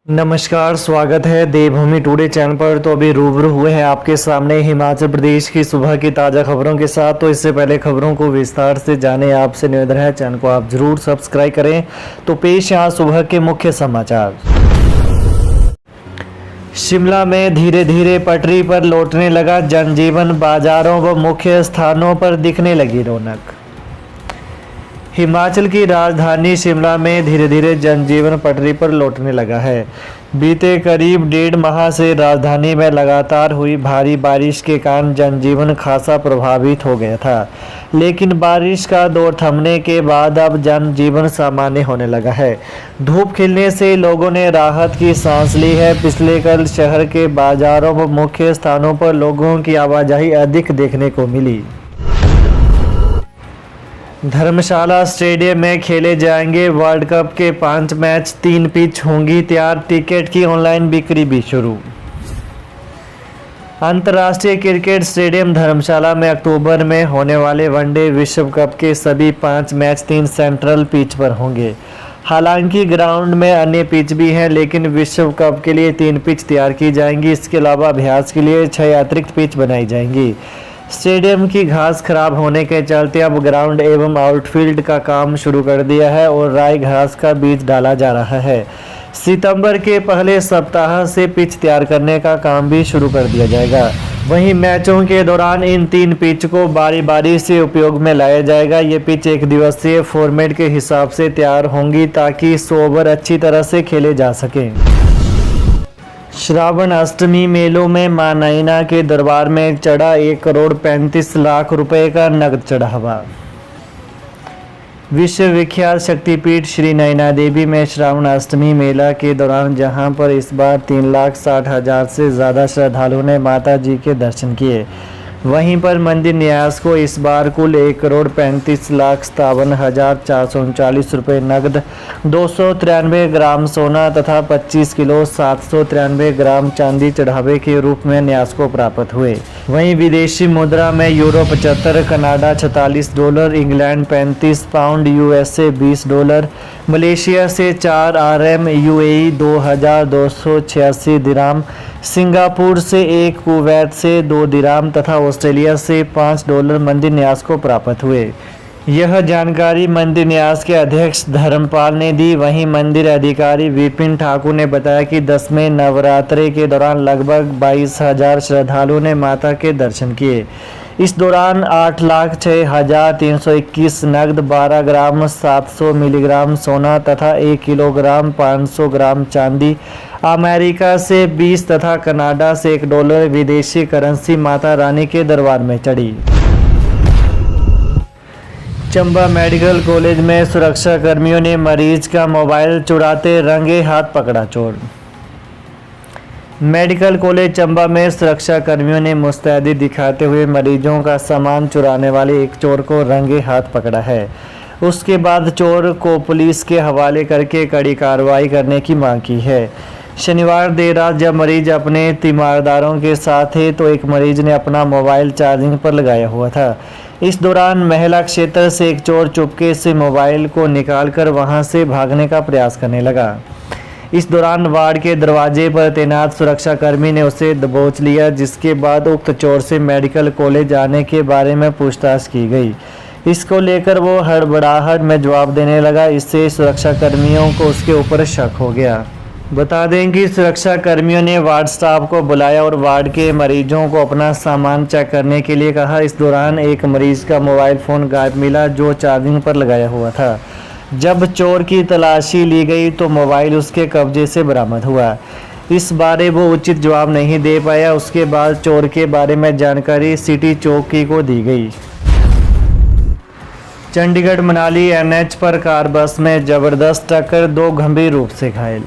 नमस्कार, स्वागत है देवभूमि टुडे चैनल पर। तो अभी रूबरू हुए हैं आपके सामने हिमाचल प्रदेश की सुबह की ताज़ा खबरों के साथ। तो इससे पहले खबरों को विस्तार से जाने आपसे निवेदन है चैनल को आप जरूर सब्सक्राइब करें। तो पेश यहाँ सुबह के मुख्य समाचार। शिमला में धीरे धीरे पटरी पर लौटने लगा जनजीवन, बाजारों व मुख्य स्थानों पर दिखने लगी रौनक। हिमाचल की राजधानी शिमला में धीरे धीरे जनजीवन पटरी पर लौटने लगा है। बीते करीब 1.5 माह से राजधानी में लगातार हुई भारी बारिश के कारण जनजीवन खासा प्रभावित हो गया था, लेकिन बारिश का दौर थमने के बाद अब जनजीवन सामान्य होने लगा है। धूप खिलने से लोगों ने राहत की सांस ली है। पिछले कल शहर के बाजारों व मुख्य स्थानों पर लोगों की आवाजाही अधिक देखने को मिली। धर्मशाला स्टेडियम में खेले जाएंगे वर्ल्ड कप के 5 मैच, 3 पिच होंगी तैयार। टिकट की ऑनलाइन बिक्री भी शुरू। अंतर्राष्ट्रीय क्रिकेट स्टेडियम धर्मशाला में अक्टूबर में होने वाले वनडे विश्व कप के सभी 5 मैच 3 सेंट्रल पिच पर होंगे। हालांकि ग्राउंड में अन्य पिच भी हैं, लेकिन विश्व कप के लिए 3 पिच तैयार की जाएंगी। इसके अलावा अभ्यास के लिए 6 अतिरिक्त पिच बनाई जाएंगी। स्टेडियम की घास खराब होने के चलते अब ग्राउंड एवं आउटफील्ड का काम शुरू कर दिया है और राई घास का बीज डाला जा रहा है। सितंबर के पहले सप्ताह से पिच तैयार करने का काम भी शुरू कर दिया जाएगा। वहीं मैचों के दौरान इन 3 पिच को बारी बारी से उपयोग में लाया जाएगा। ये पिच 1 दिवसीय फॉर्मेट के हिसाब से तैयार होंगी ताकि 100 ओवर अच्छी तरह से खेले जा सकें। श्रावण अष्टमी मेलों में मां नैना के दरबार में चढ़ा 1,35,00,000 रुपए का नगद चढ़ावा। विश्व विख्यात शक्तिपीठ श्री नैना देवी में श्रावण अष्टमी मेला के दौरान जहां पर इस बार 3,60,000 से ज़्यादा श्रद्धालुओं ने माता जी के दर्शन किए, वहीं पर मंदिर न्यास को इस बार कुल 1,35,57,439 रुपये नकद, 293 ग्राम सोना तथा 25 किलो 793 ग्राम चांदी चढ़ावे के रूप में न्यास को प्राप्त हुए। वहीं विदेशी मुद्रा में euro 75, Canada $46, England 35 pound, USA $20, Malaysia से 4 RM, यूएई 2,286 दिराम, सिंगापुर से 1, कुवैत से 2 दिराम तथा ऑस्ट्रेलिया से $5 मंदिर न्यास को प्राप्त हुए। यह जानकारी मंदिर न्यास के अध्यक्ष धर्मपाल ने दी। वहीं मंदिर अधिकारी विपिन ठाकुर ने बताया कि 10वें नवरात्रे के दौरान लगभग 22,000 श्रद्धालुओं ने माता के दर्शन किए। इस दौरान 8,06,321 नकद, 12 ग्राम 700 मिलीग्राम सोना तथा 1 किलोग्राम 500 ग्राम चांदी, अमेरिका से 20 तथा कनाडा से $1 विदेशी करेंसी माता रानी के दरबार में चढ़ी। चंबा मेडिकल कॉलेज में सुरक्षा कर्मियों ने मरीज का मोबाइल चुराते रंगे हाथ पकड़ा चोर। मेडिकल कॉलेज चंबा में सुरक्षा कर्मियों ने मुस्तैदी दिखाते हुए मरीजों का सामान चुराने वाले एक चोर को रंगे हाथ पकड़ा है। उसके बाद चोर को पुलिस के हवाले करके कड़ी कार्रवाई करने की मांग की है। शनिवार देर रात जब मरीज अपने तीमारदारों के साथ थे तो एक मरीज ने अपना मोबाइल चार्जिंग पर लगाया हुआ था। इस दौरान महिला क्षेत्र से एक चोर चुपके से मोबाइल को निकालकर वहां से भागने का प्रयास करने लगा। इस दौरान वार्ड के दरवाजे पर तैनात सुरक्षाकर्मी ने उसे दबोच लिया, जिसके बाद उक्त चोर से मेडिकल कॉलेज आने के बारे में पूछताछ की गई। इसको लेकर वो हड़बड़ाहट में जवाब देने लगा। इससे सुरक्षाकर्मियों को उसके ऊपर शक हो गया। बता दें कि सुरक्षा कर्मियों ने वार्ड स्टाफ को बुलाया और वार्ड के मरीजों को अपना सामान चेक करने के लिए कहा। इस दौरान एक मरीज का मोबाइल फ़ोन गायब मिला जो चार्जिंग पर लगाया हुआ था। जब चोर की तलाशी ली गई तो मोबाइल उसके कब्जे से बरामद हुआ। इस बारे वो उचित जवाब नहीं दे पाया। उसके बाद चोर के बारे में जानकारी सिटी चौकी को दी गई। चंडीगढ़ मनाली NH पर कार बस में जबरदस्त टक्कर, 2 गंभीर रूप से घायल।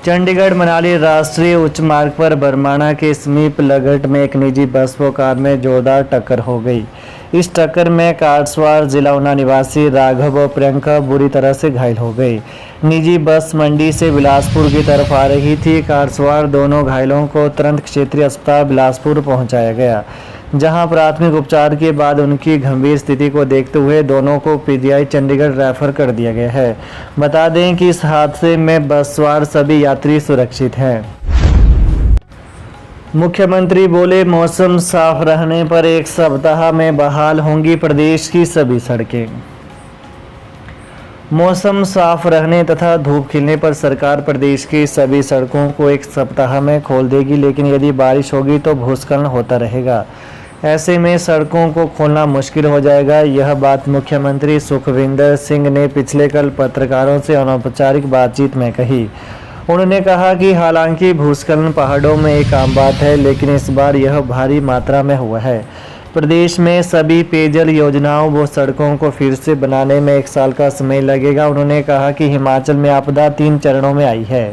चंडीगढ़ मनाली राष्ट्रीय उच्च मार्ग पर बरमाणा के समीप लगट में एक निजी बस व कार में जोरदार टक्कर हो गई। इस टक्कर में कार सवार जिला ऊना निवासी राघव और प्रियंका बुरी तरह से घायल हो गई। निजी बस मंडी से बिलासपुर की तरफ आ रही थी। कार सवार दोनों घायलों को तुरंत क्षेत्रीय अस्पताल बिलासपुर पहुंचाया गया, जहां प्राथमिक उपचार के बाद उनकी गंभीर स्थिति को देखते हुए दोनों को पीजीआई चंडीगढ़ रेफर कर दिया गया है। बता दें कि इस हादसे में बस सवार सभी यात्री सुरक्षित हैं। मुख्यमंत्री बोले, मौसम साफ रहने पर 1 सप्ताह में बहाल होंगी प्रदेश की सभी सड़कें। मौसम साफ रहने तथा धूप खिलने पर सरकार प्रदेश की सभी सड़कों को 1 सप्ताह में खोल देगी, लेकिन यदि बारिश होगी तो भूस्खलन होता रहेगा। ऐसे में सड़कों को खोलना मुश्किल हो जाएगा। यह बात मुख्यमंत्री सुखविंदर सिंह ने पिछले कल पत्रकारों से अनौपचारिक बातचीत में कही। उन्होंने कहा कि हालांकि भूस्खलन पहाड़ों में एक आम बात है, लेकिन इस बार यह भारी मात्रा में हुआ है। प्रदेश में सभी पेयजल योजनाओं व सड़कों को फिर से बनाने में 1 साल का समय लगेगा। उन्होंने कहा कि हिमाचल में आपदा 3 चरणों में आई है।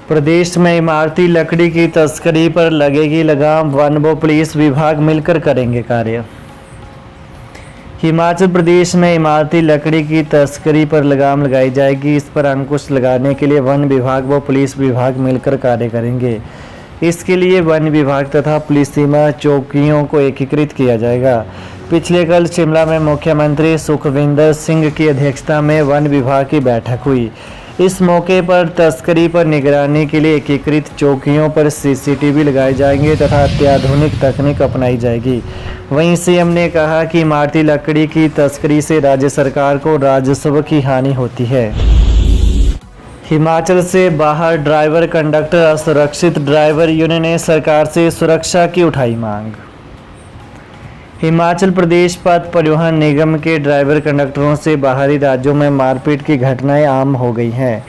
प्रदेश में इमारती लकड़ी की तस्करी पर लगेगी लगाम, वन व पुलिस विभाग मिलकर करेंगे कार्य। हिमाचल प्रदेश में इमारती लकड़ी की तस्करी पर लगाम लगाई जाएगी। इस पर अंकुश लगाने के लिए वन विभाग व पुलिस विभाग मिलकर कार्य करेंगे। इसके लिए वन विभाग तथा पुलिस सीमा चौकियों को एकीकृत किया जाएगा। पिछले कल शिमला में मुख्यमंत्री सुखविंदर सिंह की अध्यक्षता में वन विभाग की बैठक हुई। इस मौके पर तस्करी पर निगरानी के लिए एकीकृत चौकियों पर सीसीटीवी लगाए जाएंगे तथा अत्याधुनिक तकनीक अपनाई जाएगी। वहीं सीएम ने कहा कि इमारती लकड़ी की तस्करी से राज्य सरकार को राजस्व की हानि होती है। हिमाचल से बाहर ड्राइवर कंडक्टर असुरक्षित, ड्राइवर यूनियन ने सरकार से सुरक्षा की उठाई मांग। हिमाचल प्रदेश पथ परिवहन निगम के ड्राइवर कंडक्टरों से बाहरी राज्यों में मारपीट की घटनाएं आम हो गई हैं।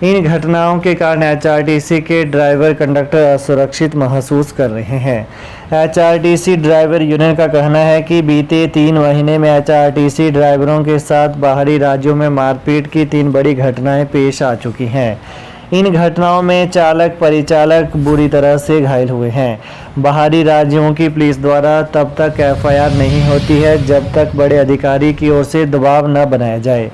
इन घटनाओं के कारण एचआरटीसी के ड्राइवर कंडक्टर असुरक्षित महसूस कर रहे हैं। एचआरटीसी ड्राइवर यूनियन का कहना है कि बीते 3 महीने में एचआरटीसी ड्राइवरों के साथ बाहरी राज्यों में मारपीट की 3 बड़ी घटनाएं पेश आ चुकी हैं। इन घटनाओं में चालक परिचालक बुरी तरह से घायल हुए हैं। बाहरी राज्यों की पुलिस द्वारा तब तक एफआईआर नहीं होती है जब तक बड़े अधिकारी की ओर से दबाव न बनाया जाए।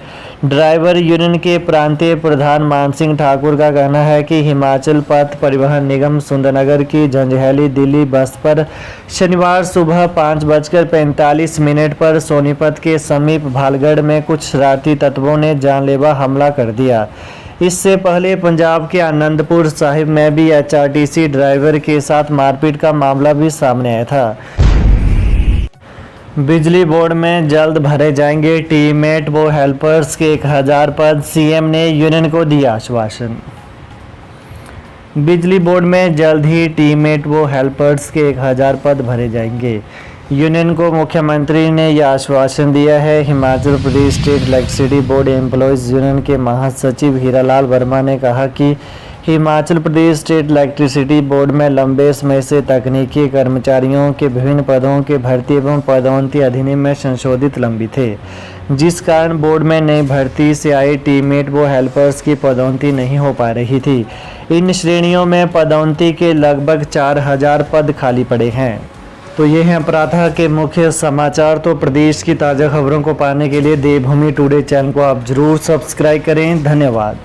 ड्राइवर यूनियन के प्रांतीय प्रधान मानसिंह ठाकुर का कहना है कि हिमाचल पथ परिवहन निगम सुंदरनगर की जंजैहली दिल्ली बस पर शनिवार सुबह 5:45 पर सोनीपत के समीप भालगढ़ में कुछ शरारती तत्वों ने जानलेवा हमला कर दिया। इससे पहले पंजाब के आनंदपुर साहिब में भी एचआरटीसी ड्राइवर के साथ मारपीट का मामला भी सामने आया था। बिजली बोर्ड में जल्द भरे जाएंगे टीममेट व हेल्पर्स के 1000 पद, सीएम ने यूनियन को दिया आश्वासन। बिजली बोर्ड में जल्द ही टीममेट व हेल्पर्स के 1000 पद भरे जाएंगे। यूनियन को मुख्यमंत्री ने यह आश्वासन दिया है। Himachal Pradesh state electricity board employees union के महासचिव हीरालाल वर्मा ने कहा कि Himachal Pradesh state electricity board में लंबे समय से तकनीकी कर्मचारियों के विभिन्न पदों के भर्ती एवं पदोन्नति अधिनियम में संशोधित लंबित थे, जिस कारण बोर्ड में नई भर्ती से आए टीममेट व हेल्पर्स की पदोन्नति नहीं हो पा रही थी। इन श्रेणियों में पदोन्नति के लगभग 4000 पद खाली पड़े हैं। तो ये हैं प्रातः के मुख्य समाचार। तो प्रदेश की ताज़ा खबरों को पाने के लिए देवभूमि टुडे चैनल को आप जरूर सब्सक्राइब करें। धन्यवाद।